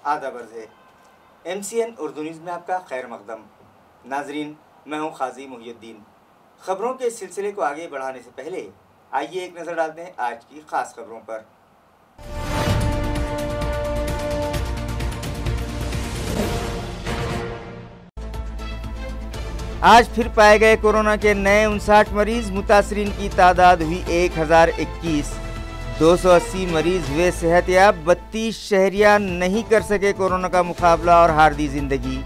आदाब अर्ज़ है। MCN उर्दू न्यूज़ में आपका खैर मकदम। नाजरीन, मैं हूँ काजी मुहियुद्दीन। खबरों के सिलसिले को आगे बढ़ाने से पहले आइए एक नज़र डालते हैं आज की ख़ास खबरों पर। आज फिर पाए गए कोरोना के नए 59 मरीज, मुतासरीन की तादाद हुई 1021। 280 मरीज हुए सेहतयाब, 32 शहरियार नहीं कर सके कोरोना का मुकाबला और हार दी जिंदगी।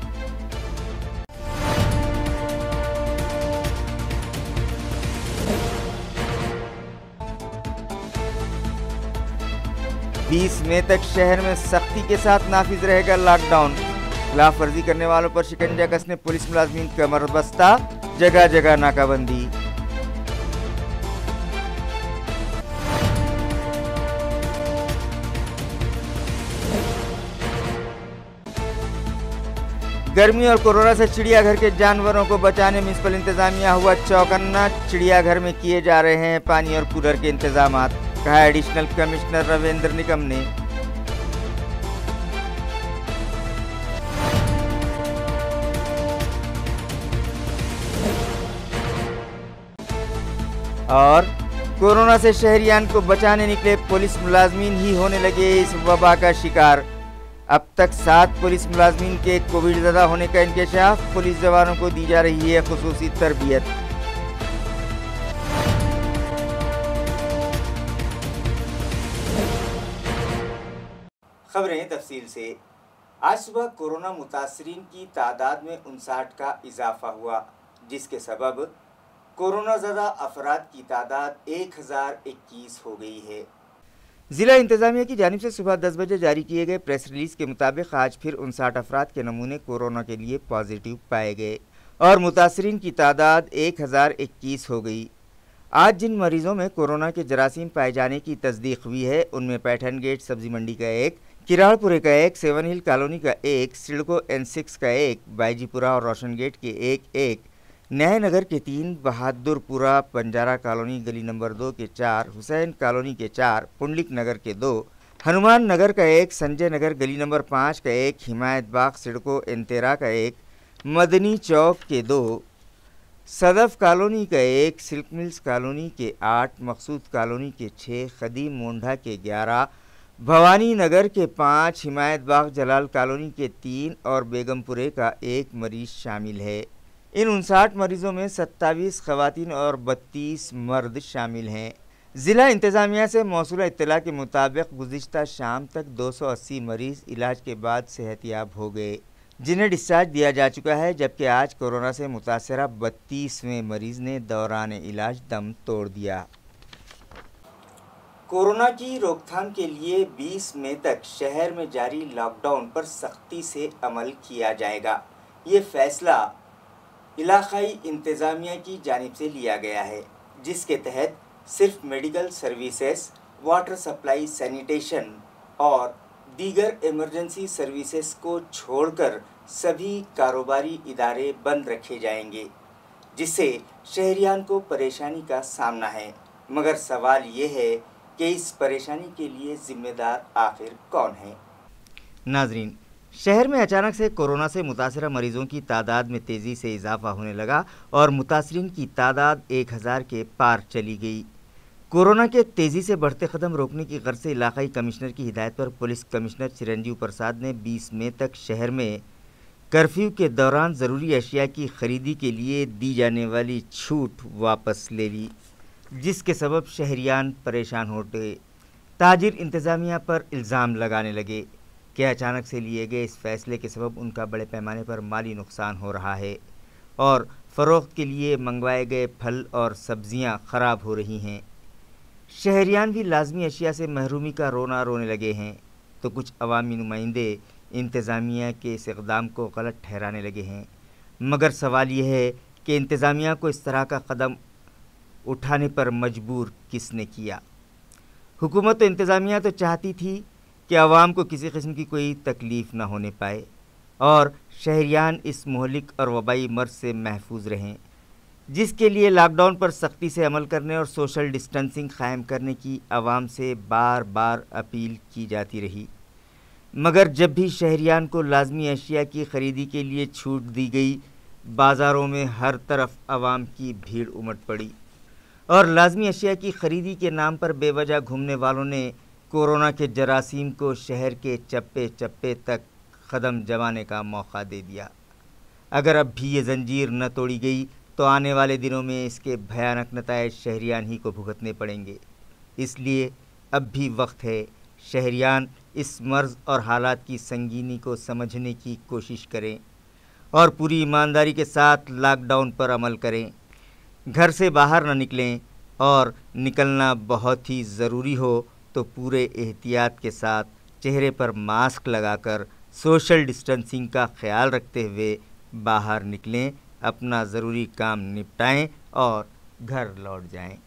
बीस मई तक शहर में सख्ती के साथ नाफिज रहेगा लॉकडाउन। खिलाफ वर्जी करने वालों पर शिकंजा कसने पुलिस मुलाजमीन कमर बस्ता, जगह जगह नाकाबंदी। गर्मी और कोरोना से चिड़ियाघर के जानवरों को बचाने म्युनिसिपल इंतजामिया हुआ चौकन्ना। चिड़ियाघर में किए जा रहे हैं पानी और कूलर के इंतजामात, कहा एडिशनल कमिश्नर रविंद्र निकम ने। और कोरोना से शहरियान को बचाने निकले पुलिस मुलाजमीन ही होने लगे इस वबा का शिकार। अब तक 7 पुलिस मुलाजमीन के कोविड ज़दा होने का इंकशाफ, पुलिस जवानों को दी जा रही है खुसूसी तरबियत। खबरें तफसील से। आज सुबह कोरोना मुतासरीन की तादाद में 59 का इजाफा हुआ, जिसके सबब कोरोना ज़दा अफराद की तादाद 1021 हो गई है। ज़िला इंतज़ामिया की जानिब से सुबह 10 बजे जारी किए गए प्रेस रिलीज़ के मुताबिक आज फिर 59 अफराद के नमूने कोरोना के लिए पॉजिटिव पाए गए और मुतासरीन की तादाद 1021 हो गई। आज जिन मरीजों में कोरोना के जरासीम पाए जाने की तस्दीक हुई है उनमें पैठन गेट सब्जी मंडी का 1, किराड़पुरे का 1, सेवन हिल कॉलोनी का 1, सिडको N6 का 1, बाईजीपुरा और रोशन गेट के 1, न्याय नगर के 3, बहादुरपुरा पंजारा कॉलोनी गली नंबर 2 के 4, हुसैन कॉलोनी के 4, पुंडलिक नगर के 2, हनुमान नगर का 1, संजय नगर गली नंबर 5 का 1, हिमायत बाग सिडको N13 का 1, मदनी चौक के 2, सदफ कॉलोनी का 1, सिल्क मिल्स कॉलोनी के 8, मकसूद कॉलोनी के 6, खदीम मोंढा के 11, भवानी नगर के 5, हिमायत बाग जलाल कॉलोनी के 3 और बेगमपुरे का 1 मरीज शामिल है। इन 59 मरीजों में 27 खवातीन और 32 मर्द शामिल हैं। ज़िला इंतज़ामिया से मौसूला इत्तला के मुताबिक गुज़िश्ता शाम तक 280 मरीज़ इलाज के बाद सेहतयाब हो गए, जिन्हें डिस्चार्ज दिया जा चुका है, जबकि आज कोरोना से मुतासरा 32वें मरीज़ ने दौरान इलाज दम तोड़ दिया। कोरोना की रोकथाम के लिए 20 मई तक शहर में जारी लॉकडाउन पर सख्ती से अमल किया जाएगा। ये फैसला इलाकाई इंतज़ामिया की जानिब से लिया गया है, जिसके तहत सिर्फ medical services, water supply, sanitation और दीगर इमरजेंसी सर्विसेज को छोड़कर सभी कारोबारी इदारे बंद रखे जाएंगे, जिससे शहरियान को परेशानी का सामना है। मगर सवाल ये है कि इस परेशानी के लिए जिम्मेदार आखिर कौन है। नाजरीन, शहर में अचानक से कोरोना से मुतासरा मरीजों की तादाद में तेज़ी से इजाफा होने लगा और मुतासरीन की तादाद 1000 के पार चली गई। कोरोना के तेज़ी से बढ़ते कदम रोकने की गर्ज से इलाकाई कमिश्नर की हिदायत पर पुलिस कमिश्नर चिरंजीव प्रसाद ने 20 मई तक शहर में कर्फ्यू के दौरान ज़रूरी अशिया की खरीदी के लिए दी जाने वाली छूट वापस ले ली, जिसके सबब शहरियान परेशान हो गए। ताजिर इंतज़ामिया पर इल्ज़ाम लगाने लगे कि अचानक से लिए गए इस फैसले के सबब उनका बड़े पैमाने पर माली नुकसान हो रहा है और फ़रोख्त के लिए मंगवाए गए फल और सब्ज़ियां ख़राब हो रही हैं। शहरियान भी लाजमी अशिया से महरूमी का रोना रोने लगे हैं, तो कुछ अवामी नुमाइंदे इंतज़ामिया के इस इक़दाम को गलत ठहराने लगे हैं। मगर सवाल यह है कि इंतज़ामिया को इस तरह का कदम उठाने पर मजबूर किसने किया। हुकूमत तो इंतज़ामिया तो चाहती थी कि आवाम को किसी किस्म की कोई तकलीफ़ न होने पाए और शहरियान इस मोहलिक और वबाई मर्ज़ से महफूज रहें, जिसके लिए लॉकडाउन पर सख्ती से अमल करने और सोशल डिस्टेंसिंग कायम करने की आवाम से बार बार अपील की जाती रही। मगर जब भी शहरियान को लाजमी अशिया की खरीदी के लिए छूट दी गई, बाज़ारों में हर तरफ आवाम की भीड़ उमड़ पड़ी और लाजमी अशिया की खरीदी के नाम पर बेवजह घूमने वालों ने कोरोना के जरासीम को शहर के चप्पे चप्पे तक कदम जमाने का मौका दे दिया। अगर अब भी ये जंजीर न तोड़ी गई तो आने वाले दिनों में इसके भयानक नतायज शहरियान ही को भुगतने पड़ेंगे। इसलिए अब भी वक्त है, शहरियान इस मर्ज़ और हालात की संगीनी को समझने की कोशिश करें और पूरी ईमानदारी के साथ लॉकडाउन पर अमल करें। घर से बाहर न निकलें और निकलना बहुत ही ज़रूरी हो तो पूरे एहतियात के साथ चेहरे पर मास्क लगाकर सोशल डिस्टेंसिंग का ख्याल रखते हुए बाहर निकलें, अपना ज़रूरी काम निपटाएं और घर लौट जाएं।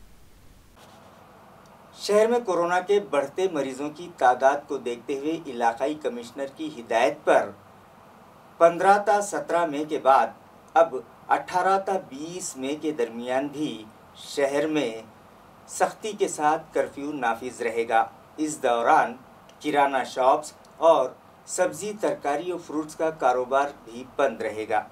शहर में कोरोना के बढ़ते मरीजों की तादाद को देखते हुए इलाकाई कमिश्नर की हिदायत पर 15 ता 17 मई के बाद अब 18 ता 20 मई के दरमियान भी शहर में सख्ती के साथ कर्फ्यू नाफिज रहेगा। इस दौरान किराना शॉप्स और सब्जी, तरकारी और फ्रूट्स का कारोबार भी बंद रहेगा।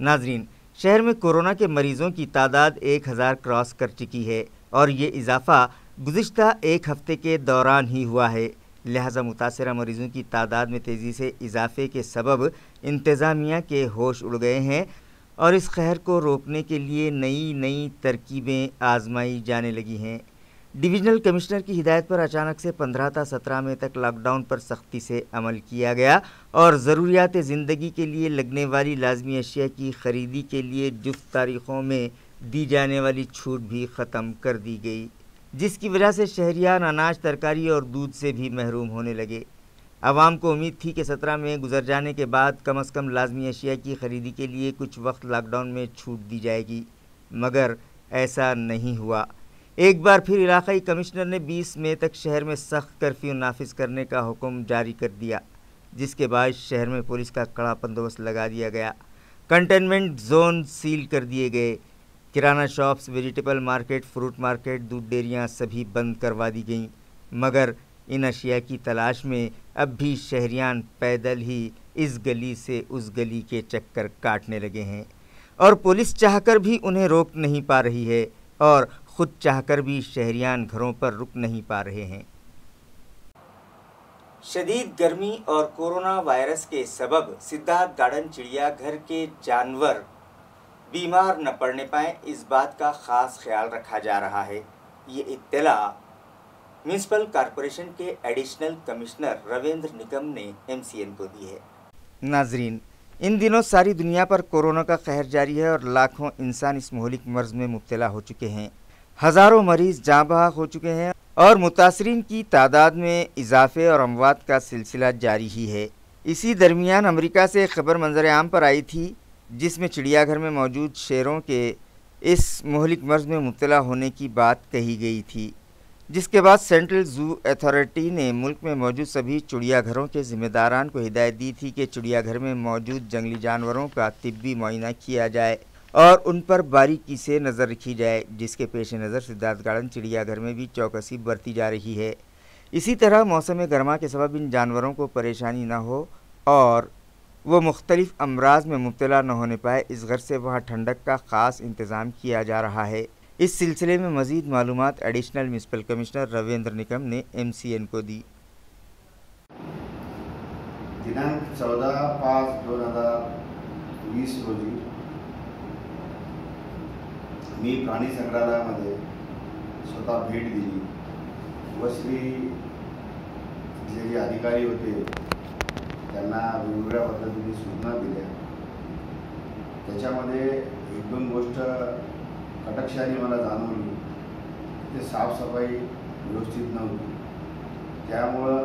नाजरीन, शहर में कोरोना के मरीजों की तादाद 1000 क्रॉस कर चुकी है और ये इजाफ़ा गुज़िश्ता एक हफ़्ते के दौरान ही हुआ है। लिहाजा मुतासरा मरीज़ों की तादाद में तेज़ी से इजाफ़े के सबब इंतज़ामिया के होश उड़ गए हैं और इस कहर को रोकने के लिए नई नई तरकीबें आजमाई जाने लगी हैं। डिवीज़नल कमिश्नर की हिदायत पर अचानक से 15 ता 17 मई तक लॉकडाउन पर सख्ती से अमल किया गया और ज़रूरियात ज़िंदगी के लिए लगने वाली लाजमी अशिया की ख़रीदी के लिए जुफ्त तारीख़ों में दी जाने वाली छूट भी ख़त्म कर दी गई, जिसकी वजह से शहरियान अनाज, तरकारी और दूध से भी महरूम होने लगे। आवाम को उम्मीद थी कि 17 मई गुजर जाने के बाद कम अज़ कम लाजमी अशिया की खरीदी के लिए कुछ वक्त लॉकडाउन में छूट दी जाएगी, मगर ऐसा नहीं हुआ। एक बार फिर इलाकाई कमिश्नर ने 20 मई तक शहर में सख्त कर्फ्यू नाफिज करने का हुक्म जारी कर दिया, जिसके बाद शहर में पुलिस का कड़ा बंदोबस्त लगा दिया गया। कंटेनमेंट जोन सील कर दिए गए। Kirana shops, vegetable market, fruit market, दूध डेयरियाँ सभी बंद करवा दी गईं, मगर इन अशिया की तलाश में अब भी शहरियान पैदल ही इस गली से उस गली के चक्कर काटने लगे हैं और पुलिस चाहकर भी उन्हें रोक नहीं पा रही है और खुद चाहकर भी शहरियान घरों पर रुक नहीं पा रहे हैं। शदीद गर्मी और कोरोना वायरस के सबब सिद्धार्थ गार्डन चिड़ियाघर के जानवर बीमार न पड़ने पाएं, इस बात का खास ख्याल रखा जा रहा है। ये इत्तला म्यूनिसिपल कॉरपोरेशन के एडिशनल कमिश्नर रविंद्र निकम ने MCN को दी है। नाजरीन, इन दिनों सारी दुनिया पर कोरोना का कहर जारी है और लाखों इंसान इस मोहलिक मर्ज में मुब्तला हो चुके हैं। हज़ारों मरीज जाँ बहक हो चुके हैं और मुतासरीन की तादाद में इजाफे और अमवात का सिलसिला जारी ही है। इसी दरमियान अमेरिका से एक खबर मंजर आम पर आई थी, जिसमें चिड़ियाघर में मौजूद शेरों के इस मोहलिक मर्ज में मुब्तला होने की बात कही गई थी, जिसके बाद सेंट्रल ज़ू अथॉरिटी ने मुल्क में मौजूद सभी चिड़ियाघरों के ज़िम्मेदारान को हिदायत दी थी कि चिड़ियाघर में मौजूद जंगली जानवरों का तिब्बी मुआयना किया जाए और उन पर बारीकी से नज़र रखी जाए, जिसके पेश नज़र सिद्धार्थ गार्डन चिड़ियाघर में भी चौकसी बरती जा रही है। इसी तरह मौसम गर्मा के सबब इन जानवरों को परेशानी न हो और वो मुख्तलिफ अमराज में मुब्तला न होने पाए, इस गर्ज से वहाँ ठंडक का ख़ास इंतज़ाम किया जा रहा है। इस सिलसिले में मज़ीद मालूमात additional municipal commissioner Ravindra Nikam ने MCN को दी। दिनांक 14/5/2020 रोजी मी प्राणी संग्रहालयामध्ये स्वतः भेट दिली व श्री जे अधिकारी होते त्यांना वेगवेगळ्या पद्धतीने सूचना दिल्या। त्याच्यामध्ये एक दोन गोष्ट कटाक्षाने मला जाणवली, ते साफसफाई व्यवस्थित नव्हती। त्यामुळं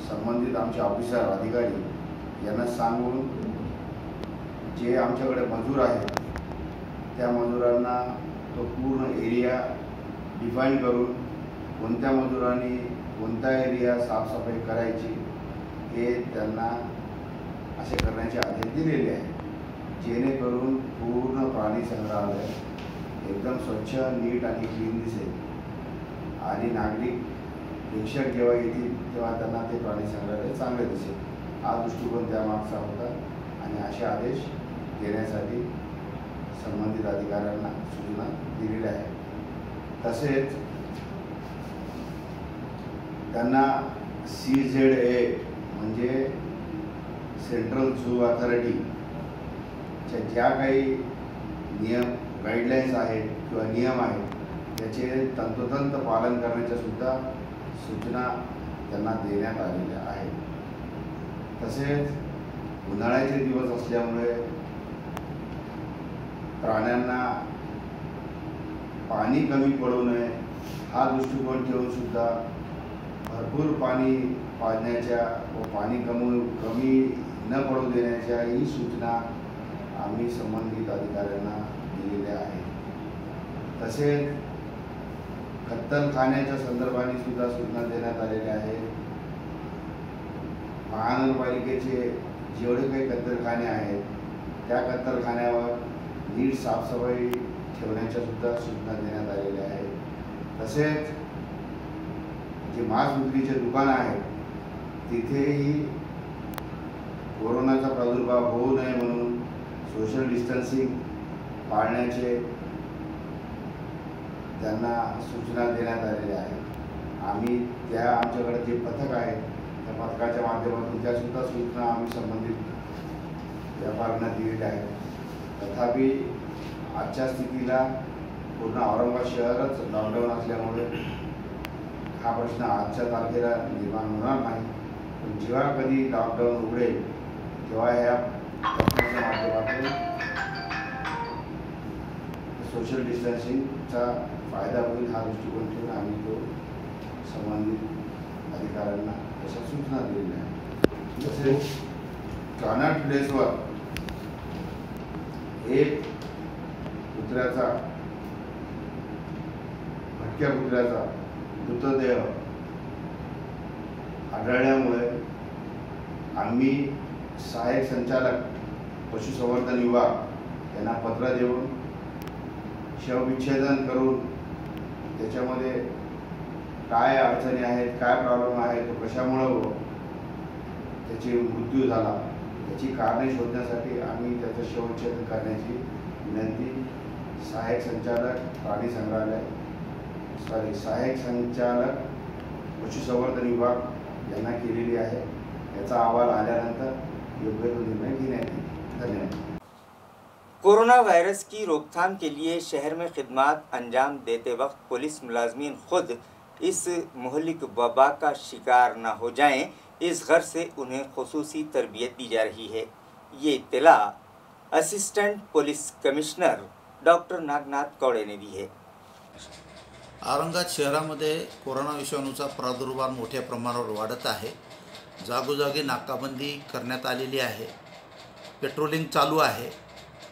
संबंधित आमचे ऑफिसर अधिकारी यांना सांगून जे आमच्याकडे मजूर आहेत त्या मजुरांना तो पूर्ण एरिया डिफाईन करून कोणत्या मजुरांनी कोणता एरिया साफसफाई करायची हे त्यांना असे करण्याचे आदेश दिलेले आहेत, जेणेकरून पूर्ण प्राणी संग्रहालय एकदम स्वच्छ, नीट आणि क्लीन दिसेल आणि नागरिक प्रेक्षक जेव्हा येतील तेव्हा त्यांना ते प्राणी संग्रहालय चांगले दिसेल, हा दृष्टिकोन त्यामागचा होता आणि असे आदेश देण्यासाठी संबंधित अधिकाऱ्यांना सूचना दिलेल्या आहेत. तसेच त्यांना CZA म्हणजे सेंट्रल झू अथॉरिटीच्या ज्या काही नियम गाईडलाईन्स आहेत किंवा नियम आहेत त्याचे तंतोतंत पालन करण्याच्या सुद्धा सूचना त्यांना देण्यात आलेल्या आहेत. तसेच उन्हाळ्याचे दिवस असल्यामुळे प्राण्यांना पाणी कमी पडू नये हा दृष्टिकोन ठेवून सुद्धा भरपूर पाणी पाजण्याच्या व पाणी कमी न पडू देण्याच्याही सूचना आम्ही संबंधित अधिकाऱ्यांना दिलेल्या आहेत. तसेच कत्तलखान्याच्या संदर्भाने सुद्धा सूचना देण्यात आलेल्या आहेत. महानगरपालिकेचे जेवढे काही कत्तलखाने आहेत त्या कत्तलखान्यावर नीट साफसफाई ठेवण्याच्या सुद्धा सूचना देण्यात आलेल्या आहेत. तसेच जे मांस विक्रीचे दुकानं आहेत तिथेही कोरोनाचा प्रादुर्भाव होऊ नये म्हणून सोशल डिस्टन्सिंग पाळण्याचे त्यांना सूचना देण्यात आलेल्या आहेत. आम्ही आमच्याकडे जे पथक आहे त्या पथकाच्या माध्यमातून त्यासुद्धा सूचना आम्ही संबंधित व्यापाऱ्यांना दिलेल्या आहेत. तथापि आजच्या स्थितीला पूर्ण औरंगाबाद शहरच लॉकडाऊन असल्यामुळे हा प्रश्न आजच्या तारखेला निर्माण होणार नाही. पण जेव्हा कधी लॉकडाऊन उघडेल तेव्हा या पथकाच्या माध्यमातून सोशल डिस्टन्सिंगचा फायदा होईल हा दृष्टिकोन ठेवून आम्ही तो संबंधित अधिकाऱ्यांना अशा सूचना दिलेल्या आहेत. तसेच कॉनॉट प्लेसवर एक कुत्र्याचा भटक्या कुत्र्याचा मृतदेह आढळल्यामुळे आम्ही सहाय्यक संचालक पशुसंवर्धन विभाग यांना पत्र देऊन शवविच्छेदन करून त्याच्यामध्ये काय अडचणी आहेत, काय प्रॉब्लेम आहे, तो कशामुळं त्याची मृत्यू झाला त्याची कारणे शोधण्यासाठी आम्ही त्याचं शवविच्छेदन करण्याची विनंती सहाय्यक संचालक प्राणी संग्रहालय सहाय्यक संचालक पशुसंवर्धन विभाग यांना केलेली आहे. याचा अहवाल आल्यानंतर योग्य तो निर्णय घेण्यात येईल. धन्यवाद. कोरोना वायरस की रोकथाम के लिए शहर में खिदमत अंजाम देते वक्त पुलिस मुलाजमीन खुद इस मुहलिक वबा का शिकार न हो जाएं, इस गर्ज से उन्हें खुसूसी तरबियत दी जा रही है. ये इत्तला assistant police commissioner doctor Nagnath Kaude ने दी है. औरंगाबाद शहरामध्ये कोरोना विषाणूचा प्रादुर्भाव मोठ्या प्रमाणावर वाढत आहे. जागोजागी नाकाबंदी करण्यात आलेली आहे. पेट्रोलिंग चालू आहे.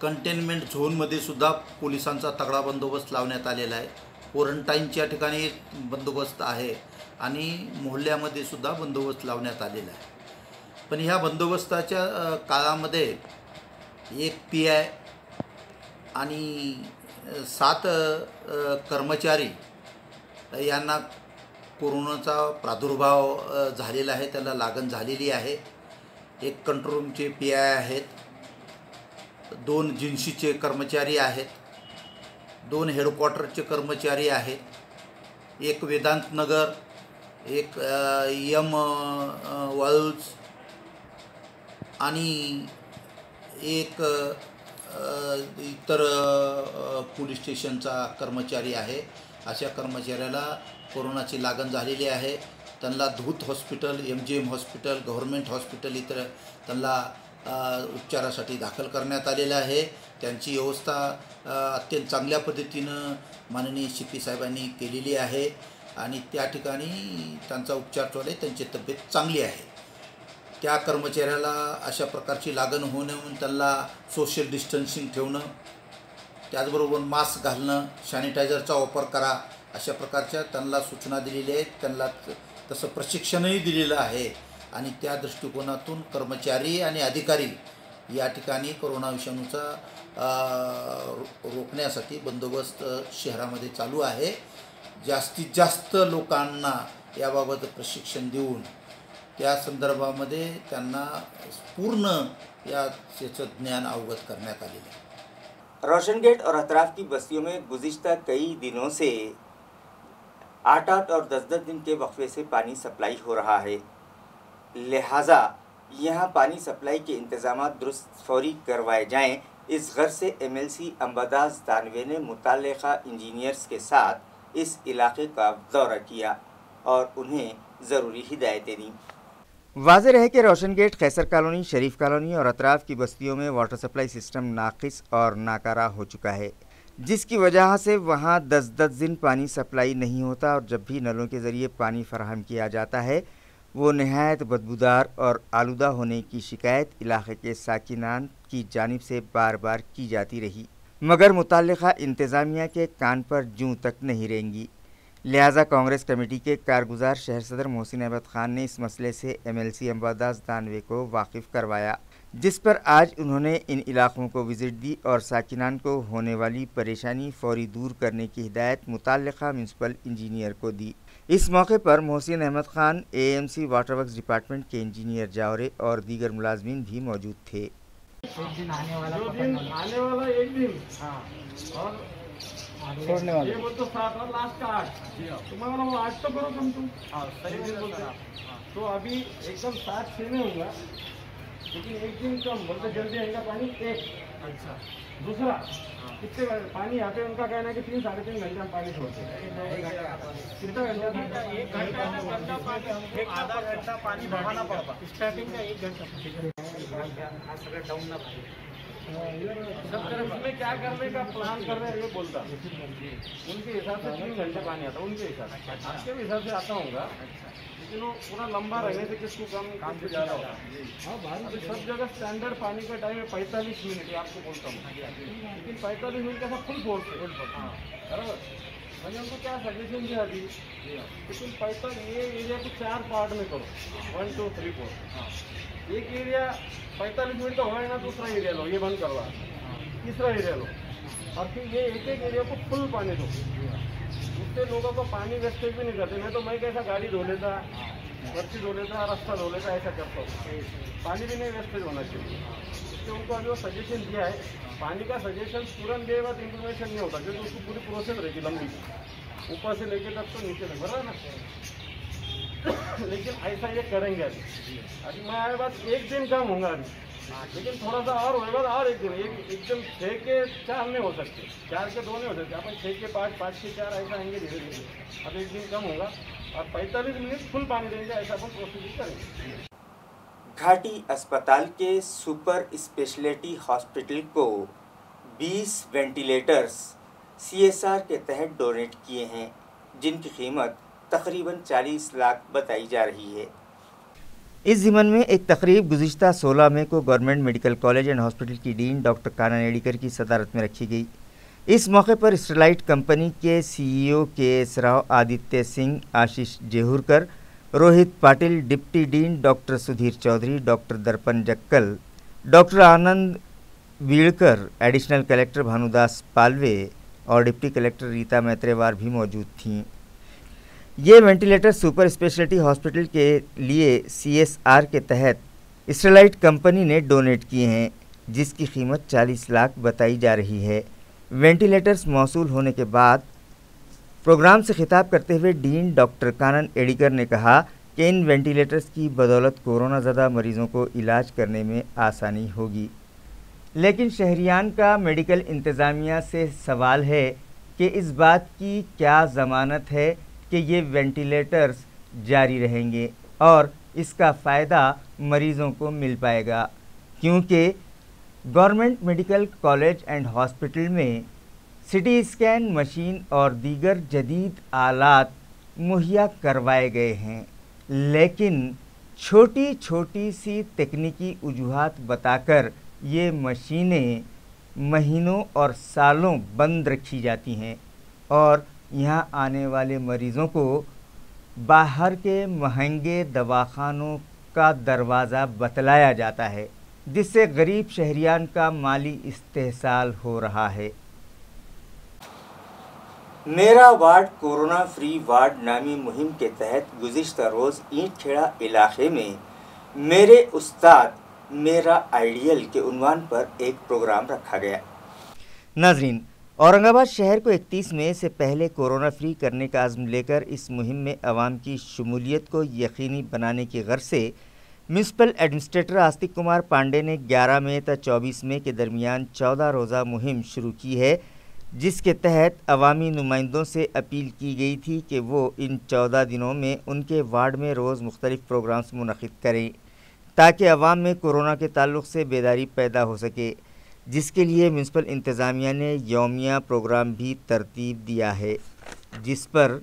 कंटेनमेंट झोनमध्ये सुद्धा पोलिसांचा तगडा बंदोबस्त लावण्यात आलेला आहे. क्वारंटाईनच्या ठिकाणी बंदोबस्त आहे आणि मोहल्ल्यामध्ये सुद्धा बंदोबस्त लावण्यात आलेला आहे. पण ह्या बंदोबस्ताच्या काळामध्ये एक PI आणि 7 कर्मचारी यांना कोरोनाचा प्रादुर्भाव झालेला आहे, त्याला लागण झालेली आहे. एक कंट्रोल रूमचे PI आहेत, 2 जिन्सीचे कर्मचारी आहेत, 2 हेडक्वार्टरचे कर्मचारी आहेत, एक वेदांत नगर, एक वाळूज आणि एक इतर पोलीस स्टेशनचा कर्मचारी आहे. अशा कर्मचाऱ्याला कोरोनाची लागण झालेली आहे. त्यांना Dhoot hospital, MGM hospital, government hospital इतर त्यांना उपचारासाठी दाखल करण्यात आलेलं आहे. त्यांची व्यवस्था अत्यंत चांगल्या पद्धतीनं माननीय CP साहेबांनी केलेली आहे आणि त्या ठिकाणी त्यांचा उपचार चालू आहे. त्यांची तब्येत चांगली आहे. त्या कर्मचाऱ्याला अशा प्रकारची लागण होऊ नये म्हणून त्यांना सोशल डिस्टन्सिंग ठेवणं, त्याचबरोबर मास्क घालणं, सॅनिटायझरचा वापर करा, अशा प्रकारच्या त्यांना सूचना दिलेल्या आहेत. त्यांना तसं प्रशिक्षणही दिलेलं आहे आणि त्या दृष्टिकोनातून कर्मचारी आणि अधिकारी या ठिकाणी कोरोना विषाणूचा रोखण्यासाठी बंदोबस्त शहरामध्ये चालू आहे. जास्तीत जास्त लोकांना याबाबत प्रशिक्षण देऊन त्या संदर्भामध्ये त्यांना पूर्ण याचं ज्ञान अवगत करण्यात आलेलं आहे। रोशन गेट और अतराफ की बस्तियों में गुज़िश्ता कई दिनों से 8-8 और 10-10 दिन के वक्फे से पानी सप्लाई हो रहा है, लिहाजा यहाँ पानी सप्लाई के इंतजाम दुरुस्त फौरी करवाए जाएं। इस गर्ज से MLC अंबादास दानवे ने मुतल्लिका इंजीनियर्स के साथ इस इलाके का दौरा किया और उन्हें ज़रूरी हिदायतें दी। वाज़ेह रहे कि Roshan gate, Kaiser colony, Sharif colony और अतराफ की बस्तियों में वाटर सप्लाई सिस्टम नाकिस और नाकारा हो चुका है, जिसकी वजह से वहाँ 10-10 दिन पानी सप्लाई नहीं होता और जब भी नलों के ज़रिए पानी फराहम किया जाता है वो नहायत बदबूदार और आलूदा होने की शिकायत इलाके के साकिनान की जानिब से बार बार की जाती रही, मगर मुतल्लिका इंतज़ामिया के कान पर जूं तक नहीं रेंगी। लिहाजा कांग्रेस कमेटी के कारगुजार शहर सदर मोहसिन अहमद खान ने इस मसले से MLC अंबादास दानवे को वाकिफ़ करवाया, जिस पर आज उन्होंने इन इलाकों को विज़िट दी और साकिनान को होने वाली परेशानी फौरी दूर करने की हिदायत मुतल्लिका म्यूनसिपल इंजीनियर को दी। इस मौके पर Mohsin Ahmed Khan, AMC water works department के इंजीनियर जावरे और दीगर मुलाजमीन भी मौजूद थे। आने वाला एक दिन और छोड़ने वाला ये बोल तो 7 और लास्ट का 8, तुम्हारा वो 8 तो करो तुम तो अभी एकदम 7-6 में होगा, लेकिन एक दिन कम बोलते जल्दी आएगा पानी। एक अच्छा दूसरा कितने पानी यहाँ पे उनका कहना है कि 3-3.5 घंटे हम पानी छोड़ते हैं। कितना घंटा? 1 घंटा, एक आधा घंटा पानी बढ़ाना पड़ता। स्टार्टिंग का 1 घंटा डाउन ना सब तरफ में क्या करने का प्लान कर रहे हैं ये बोलता, उनके हिसाब से 3 घंटे पानी आता, उनके हिसाब से, आपके भी हिसाब से आता होगा, लेकिन वो पूरा लंबा रहने से किसको काम से ज़्यादा होगा। अभी सब जगह स्टैंडर्ड पानी का टाइम है 45 मिनट, आपको बोलता हूँ, लेकिन 45 मिनट का फुल फोर्स बराबर। मैंने उनको क्या सजेशन दिया अभी कि तुम 45 ये एरिया को 4 पार्ट में करो, 1 2 3 4। एक एरिया 45 मिनट का होगा ना, दूसरा एरिया लो, ये बंद करवा, तीसरा एरिया लो, और फिर ये एक एरिया को फुल पानी दो। उससे लोगों को पानी वेस्टेज भी नहीं करते। मैं तो मैं कैसा गाड़ी धो लेता, बच्ची धो लेता, रास्ता धो लेता, ऐसा करता हूँ। पानी भी नहीं वेस्टेज होना चाहिए। इसलिए उनको अभी वो सजेशन दिया है। पानी का सजेशन तुरंत देर बाद इम्प्लीमेंटेशन नहीं होता, क्योंकि उसकी पूरी प्रोसेस रहेगी लंबी, ऊपर से लेके तक तो नीचे तक, बराबर ना। लेकिन ऐसा ये करेंगे अभी मैं आए बात 1 दिन कम होगा अभी, लेकिन थोड़ा सा और होगा और 1 दिन, एकदम 6 के 4 नहीं हो सकते, 4 के 2 नहीं हो सकते, अपन 6 के 5, 5 के 4 ऐसा आएंगे धीरे धीरे। अब 1 दिन कम होगा और 45 मिनट फुल पानी देंगे, ऐसा अपन प्रोसीजर करेंगे। घाटी अस्पताल के सुपर स्पेशलिटी हॉस्पिटल को 20 वेंटिलेटर्स CSR के तहत डोनेट किए हैं, जिनकी कीमत तकरीबन 40 लाख बताई जा रही है। इस ज़िमन में एक तकरीब गुज़िश्ता 16 मई को government medical college and hospital की डीन डॉक्टर कानन एडिकर की सदारत में रखी गई। इस मौके पर स्टरलाइट कंपनी के CEO KS Rao, Aditya Singh, Ashish Jehurkar, Rohit Patil, deputy dean doctor Sudhir Chaudhary, doctor Darpan Jakkal, doctor Anand Veedkar, additional collector Bhanudas Palve और डिप्टी कलेक्टर रीता मैत्रेवार भी मौजूद थीं। ये वेंटिलेटर सुपर स्पेशलिटी हॉस्पिटल के लिए CSR के तहत स्टरलाइट कंपनी ने डोनेट किए हैं, जिसकी कीमत 40 लाख बताई जा रही है। वेंटिलेटर्स मौसूल होने के बाद प्रोग्राम से खिताब करते हुए डीन डॉक्टर कानन एडिकर ने कहा कि इन वेंटिलेटर्स की बदौलत कोरोना ज़दा मरीज़ों को इलाज करने में आसानी होगी। लेकिन शहरियान का मेडिकल इंतज़ामिया से सवाल है कि इस बात की क्या ज़मानत है कि ये वेंटिलेटर्स जारी रहेंगे और इसका फ़ायदा मरीज़ों को मिल पाएगा, क्योंकि government medical college and hospital में सिटी स्कैन मशीन और दीगर जदीद आलात मुहैया करवाए गए हैं, लेकिन छोटी छोटी सी तकनीकी वजूहात बताकर ये मशीनें महीनों और सालों बंद रखी जाती हैं और यहाँ आने वाले मरीज़ों को बाहर के महंगे दवाखानों का दरवाज़ा बतलाया जाता है, जिससे गरीब शहरियान का माली इस्तेहसाल हो रहा है। मेरा वार्ड कोरोना फ्री वार्ड नामी मुहिम के तहत गुज़िश्ता रोज़ ईंट खेड़ा इलाके में मेरे उस्ताद मेरा आइडियल के उन्वान पर एक प्रोग्राम रखा गया। नाजरीन, औरंगाबाद शहर को 31 मई से पहले कोरोना फ्री करने का आज़म लेकर इस मुहिम में आवाम की शमूलियत को यकीनी बनाने की गर्ज से म्यूनसिपल एडमिनिस्ट्रेटर आस्तिक कुमार पांडे ने 11 मई तक 24 मई के दरमियान 14 रोज़ा मुहिम शुरू की है, जिसके तहत अवामी नुमाइंदों से अपील की गई थी कि वो इन 14 दिनों में उनके वार्ड में रोज़ मुख्तलिफ़ प्रोग्राम्स मुनक़िद करें ताकि अवाम में कोरोना के ताल्लुक़ से बेदारी पैदा हो सके, जिसके लिए म्यूनसिपल इंतज़ामिया ने यौमिया प्रोग्राम भी तरतीब दिया है, जिस पर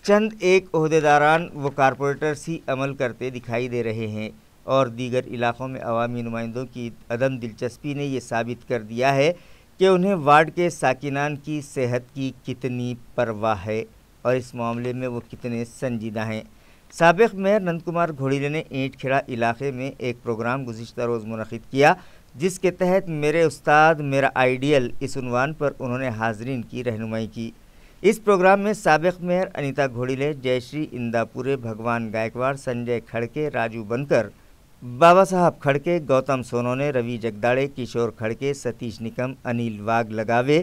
चंद एक ओहदेदारान व कारपोरेटर्स ही अमल करते दिखाई दे रहे हैं और दीगर इलाक़ों में अवामी नुमाइंदों की अदम दिलचस्पी ने यह साबित कर दिया है कि उन्हें वार्ड के साकिनान की सेहत की कितनी परवाह है और इस मामले में वो कितने संजीदा हैं। साबिक़ मेयर नंद कुमार घोड़ीले ने ईंट खेड़ा इलाके में एक प्रोग्राम गुज़िश्ता रोज़ मुनक़िद किया, जिसके तहत मेरे उस्ताद मेरा आइडियल इस उन्वान पर उन्होंने हाज़रीन की रहनुमाई की। इस प्रोग्राम में साबिक़ मेयर अनीता घोड़ीले, जयश्री इंदापुरे, भगवान गायकवाड़, संजय खड़के, राजू बनकर, बाबा साहब खड़के, गौतम सोनोने, रवि जगदाड़े, किशोर खड़के, सतीश निकम, अनिल वाग लगावे,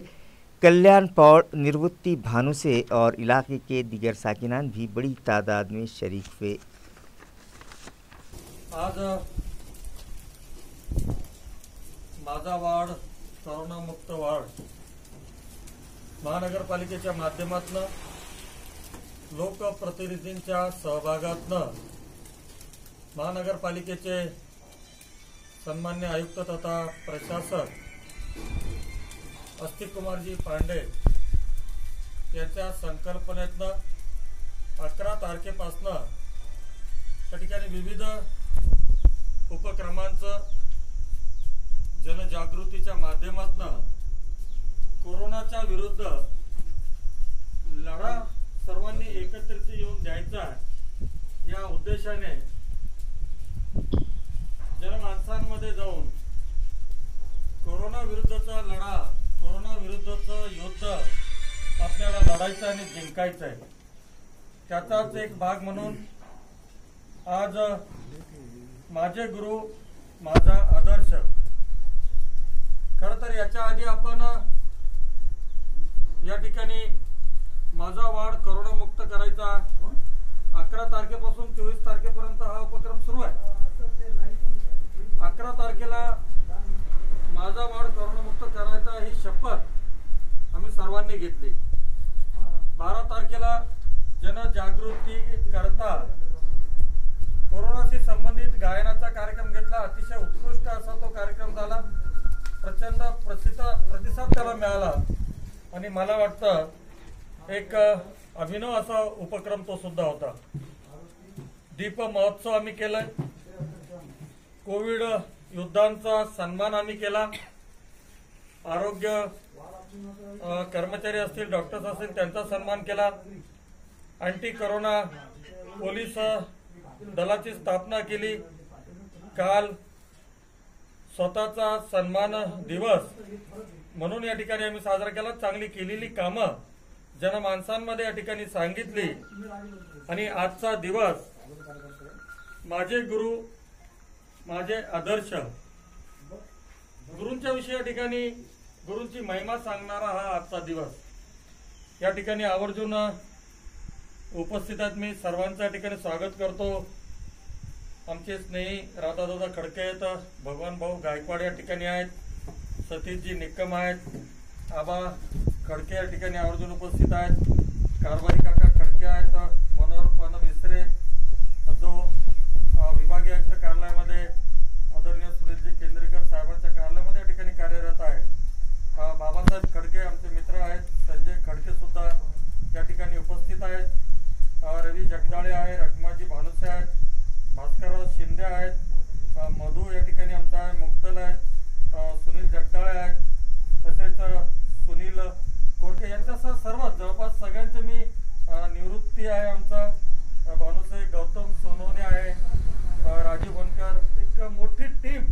कल्याण पौड़, निर्वृत्ति भानुसे और इलाके के दीगर साकिनान भी बड़ी तादाद में शरीक हुए। आज माझा वार्ड कोरोना मुक्त वार्ड महानगरपालिकेच्या माध्यमातून लोकप्रतिनिधींच्या सहभागातून महानगरपालिकेचे सन्मान्य आयुक्त तथा प्रशासक आस्तिक कुमारजी पांडे यांच्या संकल्पनेतनं 11 तारखेपासून त्या ठिकाणी विविध उपक्रमांचं जनजागृतीच्या माध्यमातून कोरोनाच्या विरुद्ध लढा सर्वांनी एकत्रित येऊन द्यायचा या उद्देशाने जनमानसांमध्ये जाऊन कोरोना विरुद्धचा लढा, कोरोना विरुद्धचं युद्ध आपल्याला लढायचं आणि जिंकायचं आहे। त्याचाच एक भाग म्हणून आज माझे गुरु माझा आदर्श, खरं तर याच्या आधी आपण या ठिकाणी माझा वार्ड कोरोना मुक्त करायचा 11 तारखेपासून 24 तारखेपर्यंत हा उपक्रम सुरू आहे। 11 तारखेला माझा वार्ड कोरोना मुक्त करायचा ही शपथ आम्ही सर्वांनी घेतली। 12 तारखेला जनजागृती करता कोरोनाशी संबंधित गायनाचा कार्यक्रम घेतला। अतिशय उत्कृष्ट असा तो कार्यक्रम झाला, प्रचंड प्रतिसाद त्याला मिळाला आणि मला वाटतं एक अभिनव असा उपक्रम तो सुद्धा होता। दीप महोत्सव आम्ही केलाय, कोविड योद्धांचा सन्मान आम्ही केला, आरोग्य कर्मचारी असतील, डॉक्टर्स असतील त्यांचा सन्मान केला, अँटी कोरोना पोलीस दलाची स्थापना केली। काल स्वतःचा सन्मान दिवस म्हणून या ठिकाणी आम्ही साजरा केला। चांगली केलेली कामं जनमानसांमध्ये या ठिकाणी सांगितली आणि आजचा दिवस माझे गुरु माझे आदर्श, गुरूंच्या विषयी या ठिकाणी गुरूंची महिमा सांगणारा हा आजचा दिवस। या ठिकाणी आवर्जून उपस्थित आहेत, मी सर्वांचं या ठिकाणी स्वागत करतो। आमचे स्नेही राधादादा खडके आहेत, भगवान भाऊ गायकवाड या ठिकाणी आहेत, सतीशजी निकम आहेत, आबा खडके या ठिकाणी आवर्जून उपस्थित आहेत, कारभारी काका खडके आहेत, मनोहर पन विसरे जो विभागीय आयुक्त कार्यालयामध्ये आदरणीय सुरेशजी केंद्रेकर साहेबांच्या कार्यालयामध्ये या ठिकाणी कार्यरत आहे। बाबासाहेब खडके आमचे मित्र आहेत, संजय खडके सुद्धा या ठिकाणी उपस्थित आहेत, रवी जगदाळे आहे, रखमाजी भानुसे आहेत, भास्करराव शिंदे आहेत, मधू या ठिकाणी आमचा आहे, मुक्तल आहेत, सुनील जगदाळे आहेत, तसेच सुनील कोरके यांच्यासह सर्व जवळपास सगळ्यांचे मी निवृत्ती आहे, आमचा भानुसे गौतम सोनवणे आहे, राजीव बनकर, एक मोठी टीम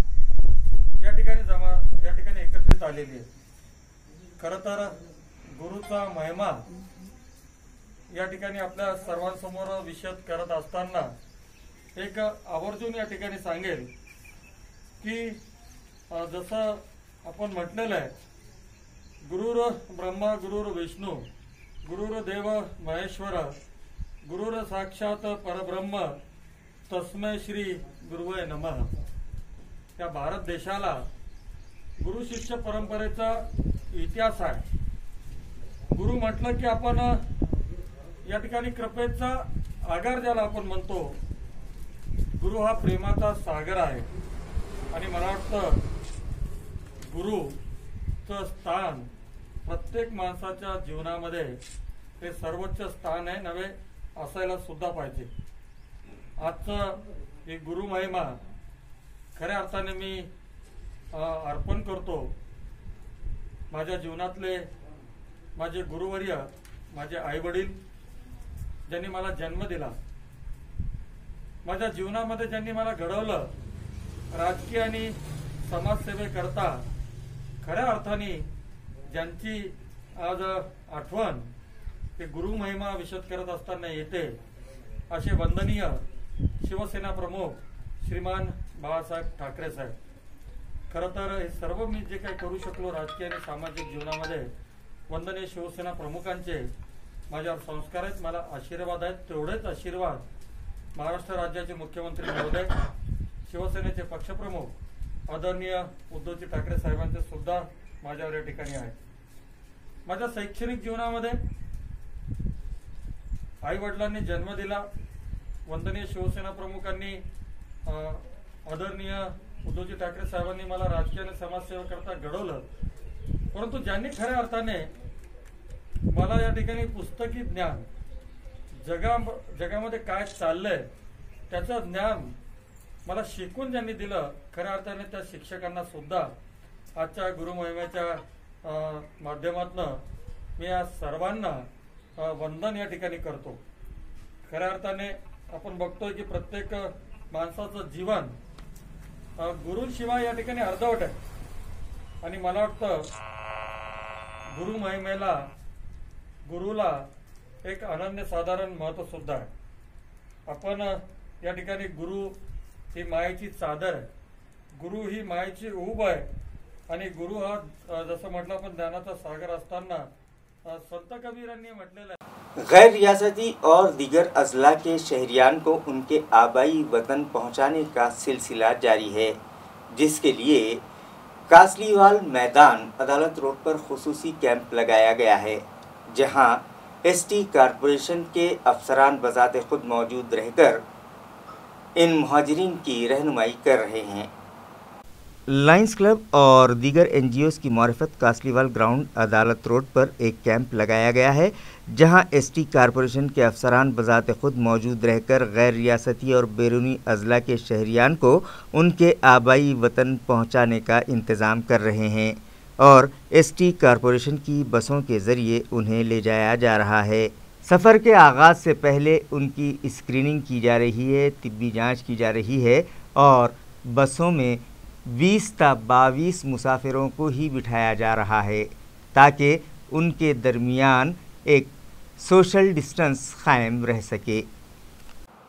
या ठिकाणी एकत्रित आलेली आहे। खरं तर गुरुचा महिमा या ठिकाणी आपल्या सर्वांसमोर विशद करत असताना एक आवर्जून या ठिकाणी सांगेल की जसं आपण म्हटलेलं आहे, गुरुर ब्रह्मा गुरुर विष्णू गुरुर देव महेश्वर गुरुर साक्षात परब्रह्म तस्मै श्री गुरुवे नमः. या भारत देशाला गुरु शिष्य परंपरेचा इतिहास आहे. गुरु म्हटलं की आपण या ठिकाणी कृपेचा आगार ज्याला आपण म्हणतो, गुरु हा प्रेमाचा सागर आहे. आणि मला वाटतं गुरुचं स्थान प्रत्येक माणसाच्या जीवनामध्ये हे सर्वोच्च स्थान आहे, नव्हे असायला सुद्धा पाहिजे. आजचं ही गुरु महिमा खऱ्या अर्थाने मी अर्पण करतो. माझ्या जीवनातले माझे गुरुवर्य, माझे आईवडील ज्यांनी मला जन्म दिला, माझ्या जीवनामध्ये ज्यांनी मला घडवलं, राजकीय आणि समाजसेवेकरता खऱ्या अर्थाने ज्यांची आज आठवण ते गुरु महिमा विशद करत असताना येते, असे वंदनीय शिवसेना प्रमुख श्रीमान बाळासाहेब ठाकरे साहेब. खरं तर हे सर्व मी जे काही करू शकलो राजकीय आणि सामाजिक जीवनामध्ये, वंदनीय शिवसेना प्रमुखांचे माझ्यावर संस्कार आहेत, मला आशीर्वाद आहेत. तेवढेच आशीर्वाद महाराष्ट्र राज्याचे मुख्यमंत्री महोदय, शिवसेनेचे पक्षप्रमुख आदरणीय उद्धवजी ठाकरे साहेबांचे सुद्धा माझ्यावर या ठिकाणी आहे. माझ्या शैक्षणिक जीवनामध्ये आई वडिलांनी जन्म दिला, वंदनीय शिवसेना प्रमुखांनी आदरणीय उद्धवजी ठाकरे साहेबांनी मला राजकीय आणि समाजसेवेकरता घडवलं. परंतु ज्यांनी खऱ्या अर्थाने मला या ठिकाणी पुस्तकी ज्ञान, जगामध्ये काय चाललंय त्याचं ज्ञान मला शिकून ज्यांनी दिलं, खऱ्या अर्थाने त्या शिक्षकांना सुद्धा आजच्या गुरुमहिमेच्या माध्यमातून मी या सर्वांना वंदन या ठिकाणी करतो. खऱ्या अर्थाने आपण बघतोय की प्रत्येक माणसाचं जीवन गुरुशिवाय या ठिकाणी अर्धवट आहे. आणि मला वाटतं गुरुमहिमेला, गुरुला एक अनन्यसाधारण महत्त्व सुद्धा आहे. आपण या ठिकाणी गुरु ही मायेची चादर आहे, गुरु ही मायेची ऊब आहे. आणि गुरु हा जसं म्हटलं आपण ज्ञानाचा सागर असताना संत कबीरांनी म्हटलेलं आहे, गैर रियासती और दीगर अजला के शहरियान को उनके आबाई वतन पहुंचाने का सिलसिला जारी है, जिसके लिए कासलीवाल मैदान अदालत रोड पर खुसूसी कैंप लगाया गया है, जहां एसटी कॉरपोरेशन के अफसरान बजाते खुद मौजूद रहकर इन मुहाजिरीन की रहनुमाई कर रहे हैं. लायंस क्लब और दीगर एनजीओज़ की मार्फत कासलीवाल ग्राउंड अदालत रोड पर एक कैंप लगाया गया है, जहां एसटी कॉरपोरेशन के अफसरान बजाते खुद मौजूद रहकर गैर रियासती और बैरूनी अजला के शहरियान को उनके आबाई वतन पहुंचाने का इंतज़ाम कर रहे हैं और एसटी कॉरपोरेशन की बसों के ज़रिए उन्हें ले जाया जा रहा है. सफ़र के आगाज़ से पहले उनकी स्क्रीनिंग की जा रही है, तिब्बी जाँच की जा रही है और बसों में 20 ता 22 मुसाफिरों को ही बिठाया जा रहा है, ताकि उनके दरमियान एक सोशल डिस्टेंस कायम रह सके.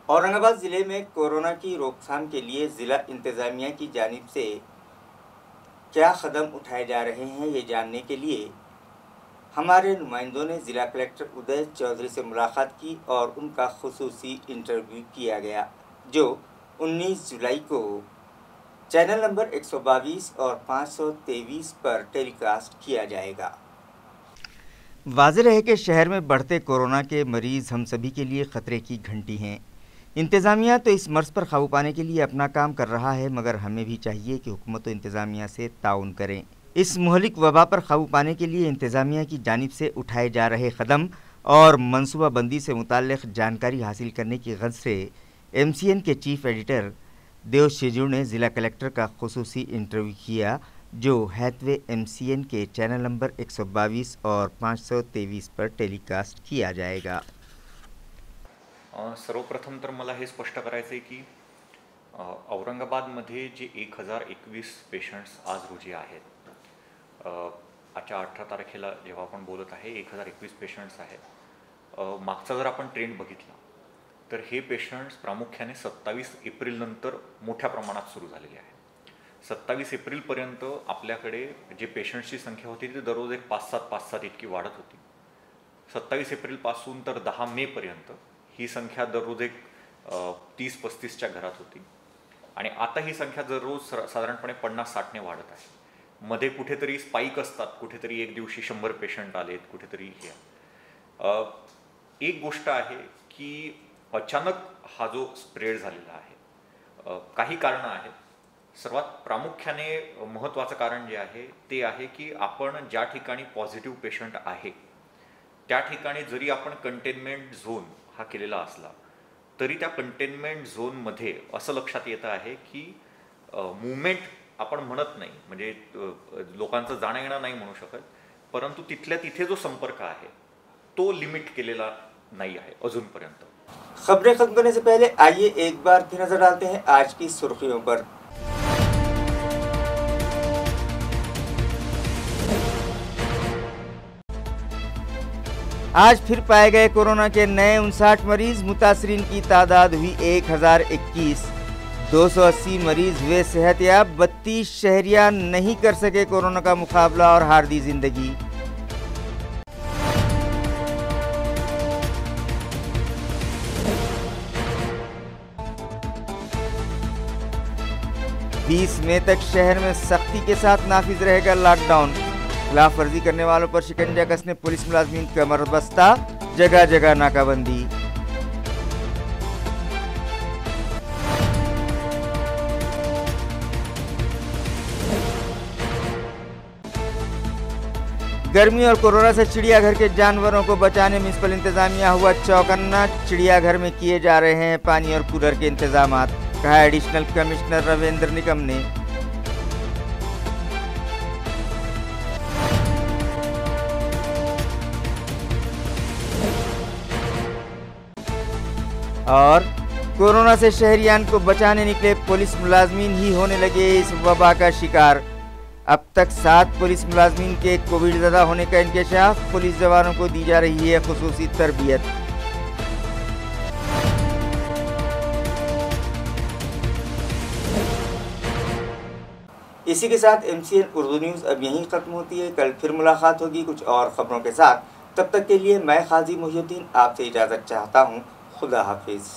औरंगाबाद ज़िले में कोरोना की रोकथाम के लिए ज़िला इंतज़ामिया की जानिब से क्या कदम उठाए जा रहे हैं, ये जानने के लिए हमारे नुमाइंदों ने ज़िला कलेक्टर उदय चौधरी से मुलाकात की और उनका खुसूसी इंटरव्यू किया गया, जो 19 जुलाई को चैनल नंबर 122 और 523 पर टेलीकास्ट किया जाएगा. वाज़ेह है कि शहर में बढ़ते कोरोना के मरीज़ हम सभी के लिए ख़तरे की घंटी हैं. इंतज़ामिया तो इस मर्ज़ पर काबू पाने के लिए अपना काम कर रहा है, मगर हमें भी चाहिए कि हुकूमत व इंतज़ामिया से ताउन करें. इस मुहलिक वबा पर काबू पाने के लिए इंतज़ामिया की जानिब से उठाए जा रहे कदम और मनसूबाबंदी से मुताल्लिक़ जानकारी हासिल करने की गरज से MCN के चीफ़ एडिटर देव शेजूर ने ज़िला कलेक्टर का खुसूसी इंटरव्यू किया, जो हैथवे MCN के चैनल नंबर 122 और 523 पर टेलीकास्ट किया जाएगा. सर्वप्रथम तर मला हे स्पष्ट करायचं आहे की औरंगाबादमध्ये जे 1021 पेशंट्स आज रोजी आहेत, आजच्या 18 तारखेला जेव्हा आपण बोलत आहे 1021 पेशंट्स आहेत, मागचा जर आपण ट्रेंड बघितला तर हे पेशंट्स प्रामुख्याने 27 एप्रिलनंतर मोठ्या प्रमाणात सुरू झालेले आहे. 27 एप्रिलपर्यंत आपल्याकडे जे पेशंट्सची संख्या होती ती दररोज एक 5-7 इतकी वाढत होती. 27 एप्रिलपासून तर 10 मेपर्यंत ही संख्या दररोज एक 30-35च्या घरात होती आणि आता ही संख्या दररोज साधारणपणे 50-60ने वाढत आहे. मध्ये कुठेतरी स्पाईक असतात, कुठेतरी एक दिवशी 100 पेशंट आलेत, कुठेतरी हे. एक गोष्ट आहे की अचानक हा जो स्प्रेड झालेला आहे, काही कारणं आहेत. सर्वात प्रामुख्याने महत्त्वाचं कारण जे आहे ते आहे की आपण ज्या ठिकाणी पॉझिटिव्ह पेशंट आहे त्या ठिकाणी जरी आपण कंटेनमेंट झोन हा केलेला असला तरी त्या कंटेनमेंट झोनमध्ये असं लक्षात येतं आहे की मूवमेंट आपण म्हणत नाही, म्हणजे लोकांचं जाणं येणं नाही म्हणू शकत, परंतु तिथल्या तिथे जो संपर्क आहे तो लिमिट केलेला नाही आहे अजूनपर्यंत. खबरें खत्म करने से पहले आइए एक बार फिर नजर डालते हैं आज की सुर्खियों पर. आज फिर पाए गए कोरोना के नए 59 मरीज. मुतासरीन की तादाद हुई 1021. 280 मरीज हुए सेहतयाब. 32 शहरियां नहीं कर सके कोरोना का मुकाबला और हार दी जिंदगी. बीस मई तक शहर में सख्ती के साथ नाफिज रहेगा लॉकडाउन. खिलाफ वर्जी करने वालों पर शिकंजा कसने पुलिस मुलाजमीन कमर बस्ता. जगह जगह नाकाबंदी. गर्मी और कोरोना से चिड़ियाघर के जानवरों को बचाने म्युनिसिपल इंतजामिया हुआ चौकन्ना. चिड़ियाघर में किए जा रहे हैं पानी और कूलर के इंतजामात, कहा एडिशनल कमिश्नर रविंद्र निकम ने. और कोरोना से शहरियान को बचाने निकले पुलिस मुलाजमीन ही होने लगे इस वबा का शिकार. अब तक 7 पुलिस मुलाजमीन के कोविड ज़दा होने का इंकशाफ. पुलिस जवानों को दी जा रही है खुसूसी तरबियत. इसी के साथ MCN उर्दू न्यूज़ अब यहीं ख़त्म होती है. कल फिर मुलाकात होगी कुछ और ख़बरों के साथ. तब तक के लिए मैं काजी मोहिउद्दीन आपसे इजाज़त चाहता हूँ. खुदा हाफिज़.